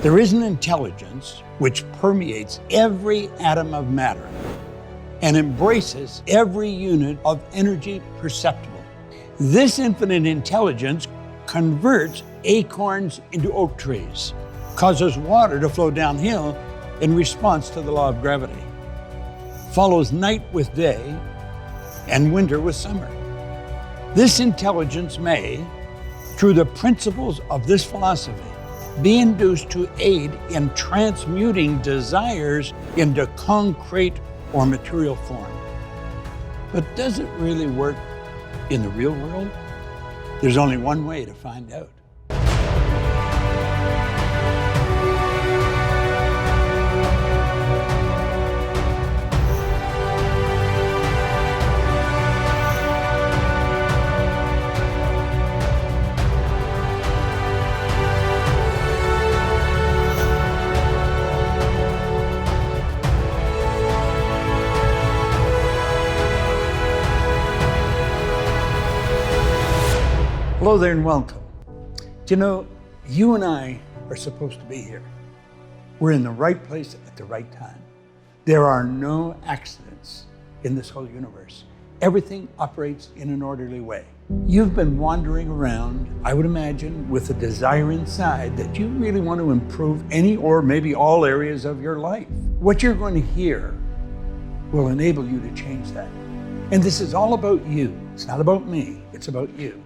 There is an intelligence which permeates every atom of matter and embraces every unit of energy perceptible. This infinite intelligence converts acorns into oak trees, causes water to flow downhill in response to the law of gravity, follows night with day and winter with summer. This intelligence may, through the principles of this philosophy, be induced to aid in transmuting desires into concrete or material form. But does it really work in the real world? There's only one way to find out. Hello there and welcome. Do you know, you and I are supposed to be here. We're in the right place at the right time. There are no accidents in this whole universe. Everything operates in an orderly way. You've been wandering around, I would imagine, with a desire inside that you really want to improve any or maybe all areas of your life. What you're going to hear will enable you to change that. And this is all about you. It's not about me, it's about you.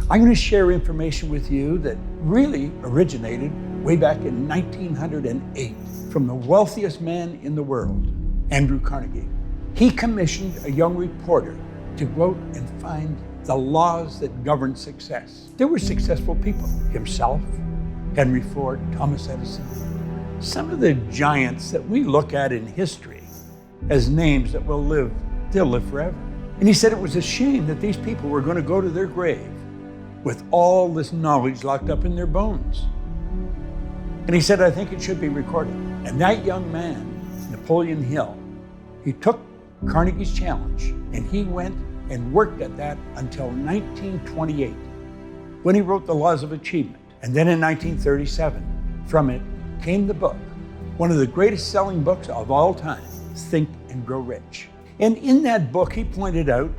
I'm going to share information with you that really originated way back in 1908 from the wealthiest man in the world, Andrew Carnegie. He commissioned a young reporter to go out and find the laws that govern success. There were successful people, himself, Henry Ford, Thomas Edison, some of the giants that we look at in history as names that they'll live forever. And he said it was a shame that these people were going to go to their grave with all this knowledge locked up in their bones. And he said, I think it should be recorded. And that young man, Napoleon Hill, he took Carnegie's challenge and he went and worked at that until 1928, when he wrote The Laws of Achievement. And then in 1937, from it came the book, one of the greatest selling books of all time, Think and Grow Rich. And in that book, he pointed out,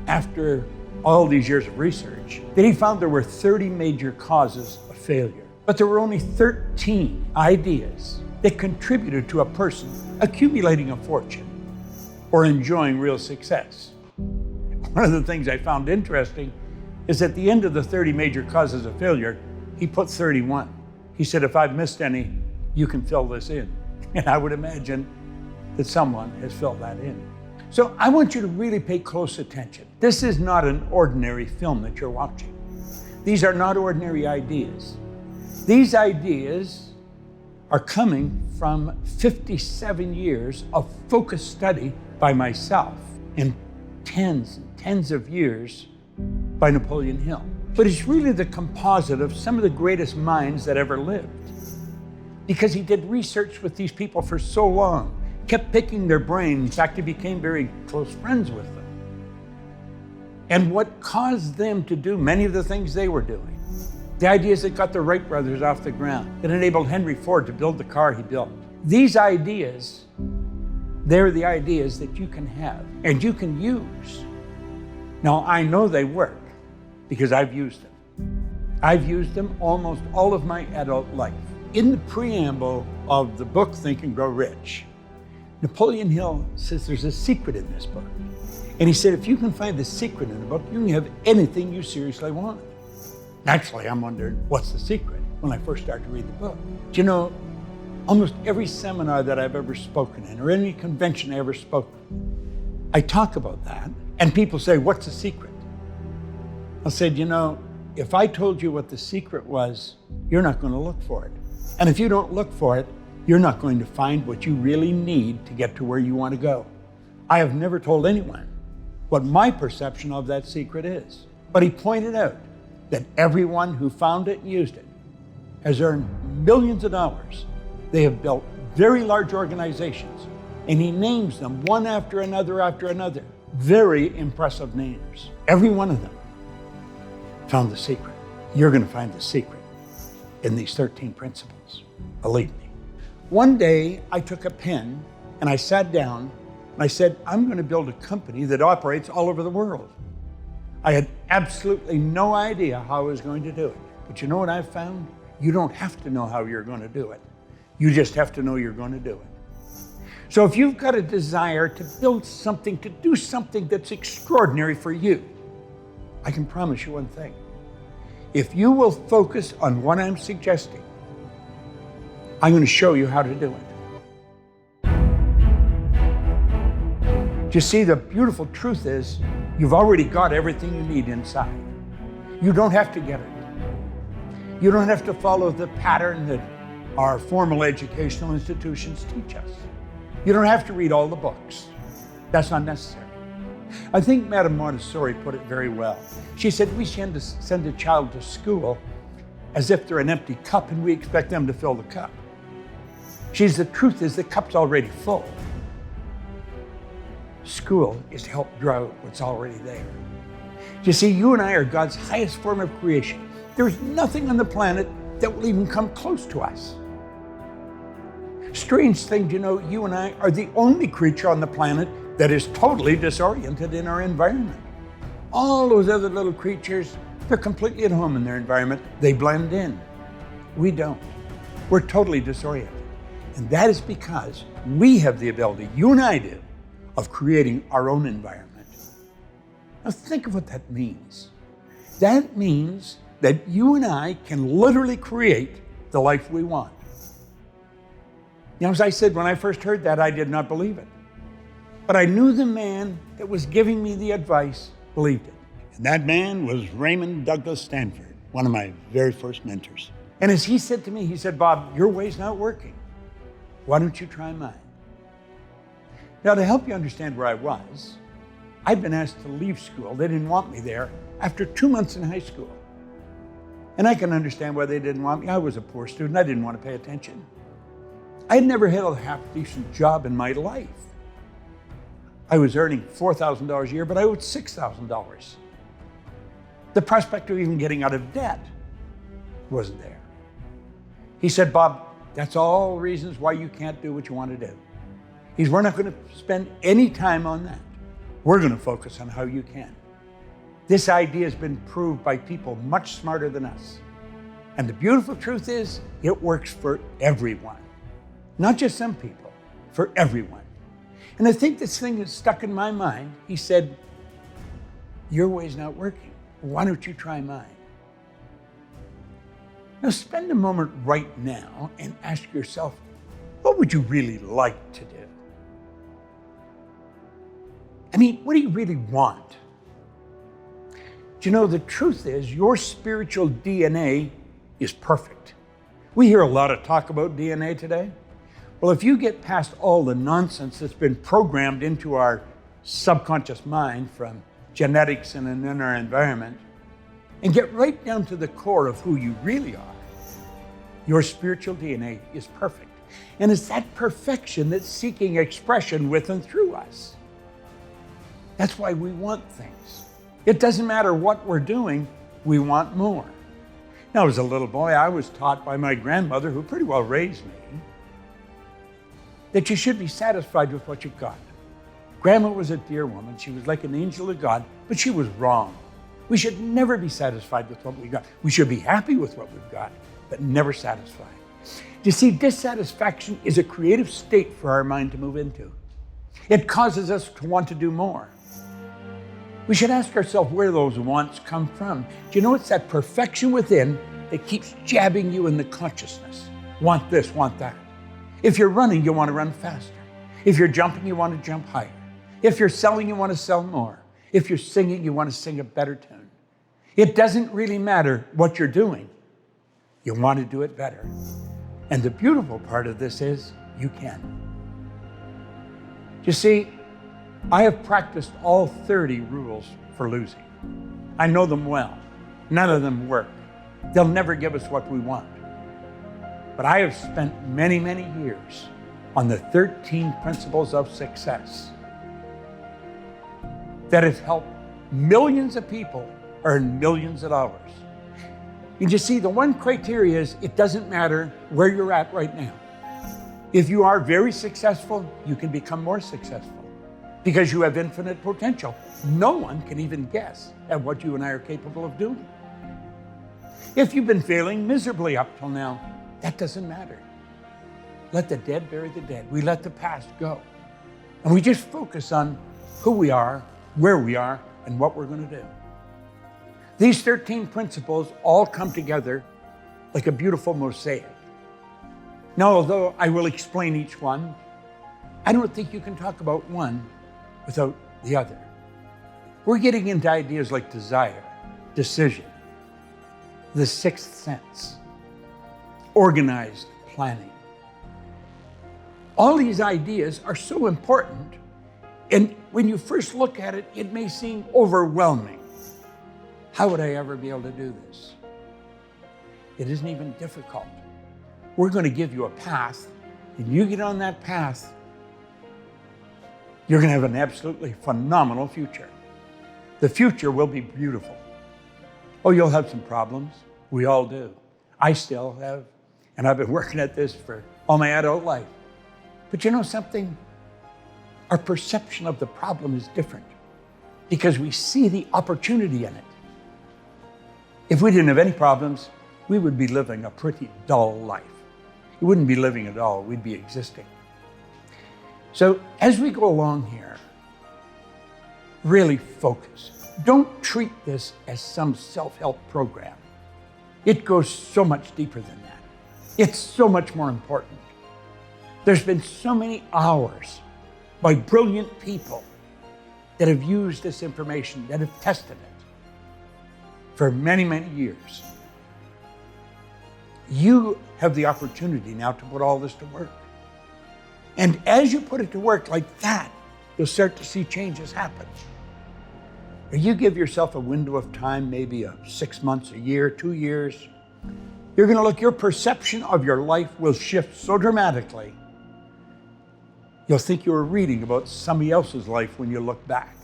after all these years of research, that he found there were 30 major causes of failure. But there were only 13 ideas that contributed to a person accumulating a fortune or enjoying real success. One of the things I found interesting is at the end of the 30 major causes of failure, he put 31. He said, if I've missed any, you can fill this in. And I would imagine that someone has filled that in. So I want you to really pay close attention. This is not an ordinary film that you're watching. These are not ordinary ideas. These ideas are coming from 57 years of focused study by myself and tens and tens of years by Napoleon Hill. But it's really the composite of some of the greatest minds that ever lived. Because he did research with these people for so long, kept picking their brains. In fact, he became very close friends with them. And what caused them to do many of the things they were doing, the ideas that got the Wright brothers off the ground, that enabled Henry Ford to build the car he built. These ideas, they're the ideas that you can have and you can use. Now, I know they work because I've used them. I've used them almost all of my adult life. In the preamble of the book, Think and Grow Rich, Napoleon Hill says there's a secret in this book. And he said, if you can find the secret in the book, you can have anything you seriously want. Naturally, I'm wondering, what's the secret when I first started to read the book? Do you know, almost every seminar that I've ever spoken in, or any convention I ever spoke, I talk about that, and people say, what's the secret? I said, you know, if I told you what the secret was, you're not going to look for it. And if you don't look for it, you're not going to find what you really need to get to where you want to go. I have never told anyone what my perception of that secret is. But he pointed out that everyone who found it and used it has earned millions of dollars. They have built very large organizations, and he names them one after another. Very impressive names. Every one of them found the secret. You're going to find the secret. in these 13 principles. Believe me. One day I took a pen and I sat down and I said, I'm going to build a company that operates all over the world. I had absolutely no idea how I was going to do it. But you know what I've found? You don't have to know how you're going to do it. You just have to know you're going to do it. So if you've got a desire to build something, to do something that's extraordinary for you, I can promise you one thing. If you will focus on what I'm suggesting, I'm going to show you how to do it. You see, the beautiful truth is you've already got everything you need inside. You don't have to get it. You don't have to follow the pattern that our formal educational institutions teach us. You don't have to read all the books. That's not necessary. I think Madame Montessori put it very well. She said we tend to send a child to school as if they're an empty cup and we expect them to fill the cup. The truth is the cup's already full. School is to help draw out what's already there. You see, you and I are God's highest form of creation. There's nothing on the planet that will even come close to us. Strange thing, you and I are the only creature on the planet that is totally disoriented in our environment. All those other little creatures, they're completely at home in their environment. They blend in. We don't. We're totally disoriented. And that is because we have the ability, you and I do, of creating our own environment. Now think of what that means. That means that you and I can literally create the life we want. Now, as I said, when I first heard that, I did not believe it. But I knew the man that was giving me the advice believed it. And that man was Raymond Douglas Stanford, one of my very first mentors. And as he said to me, he said, Bob, your way's not working. Why don't you try mine? Now, to help you understand where I was, I'd been asked to leave school. They didn't want me there after 2 months in high school. And I can understand why they didn't want me. I was a poor student. I didn't want to pay attention. I had never had a half-decent job in my life. I was earning $4,000 a year, but I owed $6,000. The prospect of even getting out of debt wasn't there. He said, Bob, that's all reasons why you can't do what you want to do. We're not going to spend any time on that. We're going to focus on how you can. This idea has been proved by people much smarter than us. And the beautiful truth is, it works for everyone. Not just some people, for everyone. And I think this thing is stuck in my mind. He said, your way's not working. Why don't you try mine? Now spend a moment right now and ask yourself, what would you really like to do? I mean, what do you really want? Do you know, the truth is your spiritual DNA is perfect. We hear a lot of talk about DNA today. Well, if you get past all the nonsense that's been programmed into our subconscious mind from genetics and in our environment, and get right down to the core of who you really are, your spiritual DNA is perfect. And it's that perfection that's seeking expression with and through us. That's why we want things. It doesn't matter what we're doing, we want more. Now, as a little boy, I was taught by my grandmother, who pretty well raised me, that you should be satisfied with what you've got. Grandma was a dear woman. She was like an angel of God, but she was wrong. We should never be satisfied with what we got. We should be happy with what we've got, but never satisfied. You see, dissatisfaction is a creative state for our mind to move into. It causes us to want to do more. We should ask ourselves where those wants come from. Do you know it's that perfection within that keeps jabbing you in the consciousness? Want this, want that. If you're running, you want to run faster. If you're jumping, you want to jump higher. If you're selling, you want to sell more. If you're singing, you want to sing a better tune. It doesn't really matter what you're doing. You want to do it better. And the beautiful part of this is you can. You see, I have practiced all 30 rules for losing. I know them well. None of them work. They'll never give us what we want. But I have spent many, many years on the 13 principles of success that have helped millions of people earn millions of dollars. And you see, the one criteria is it doesn't matter where you're at right now. If you are very successful, you can become more successful because you have infinite potential. No one can even guess at what you and I are capable of doing. If you've been failing miserably up till now, that doesn't matter. Let the dead bury the dead. We let the past go. And we just focus on who we are, where we are, and what we're going to do. These 13 principles all come together like a beautiful mosaic. Now, although I will explain each one, I don't think you can talk about one without the other. We're getting into ideas like desire, decision, the sixth sense, organized planning. All these ideas are so important, and when you first look at it, it may seem overwhelming. How would I ever be able to do this? It isn't even difficult. We're going to give you a path, and you get on that path, you're going to have an absolutely phenomenal future. The future will be beautiful. Oh, you'll have some problems. We all do. I still have, and I've been working at this for all my adult life. But you know something? Our perception of the problem is different because we see the opportunity in it. If we didn't have any problems, we would be living a pretty dull life. We wouldn't be living at all, we'd be existing. So as we go along here, really focus. Don't treat this as some self-help program. It goes so much deeper than that. It's so much more important. There's been so many hours by brilliant people that have used this information, that have tested it for many, many years. You have the opportunity now to put all this to work. And as you put it to work like that, you'll start to see changes happen. Or you give yourself a window of time, maybe 6 months, a year, 2 years. You're going to look, your perception of your life will shift so dramatically. You'll think you were reading about somebody else's life when you look back.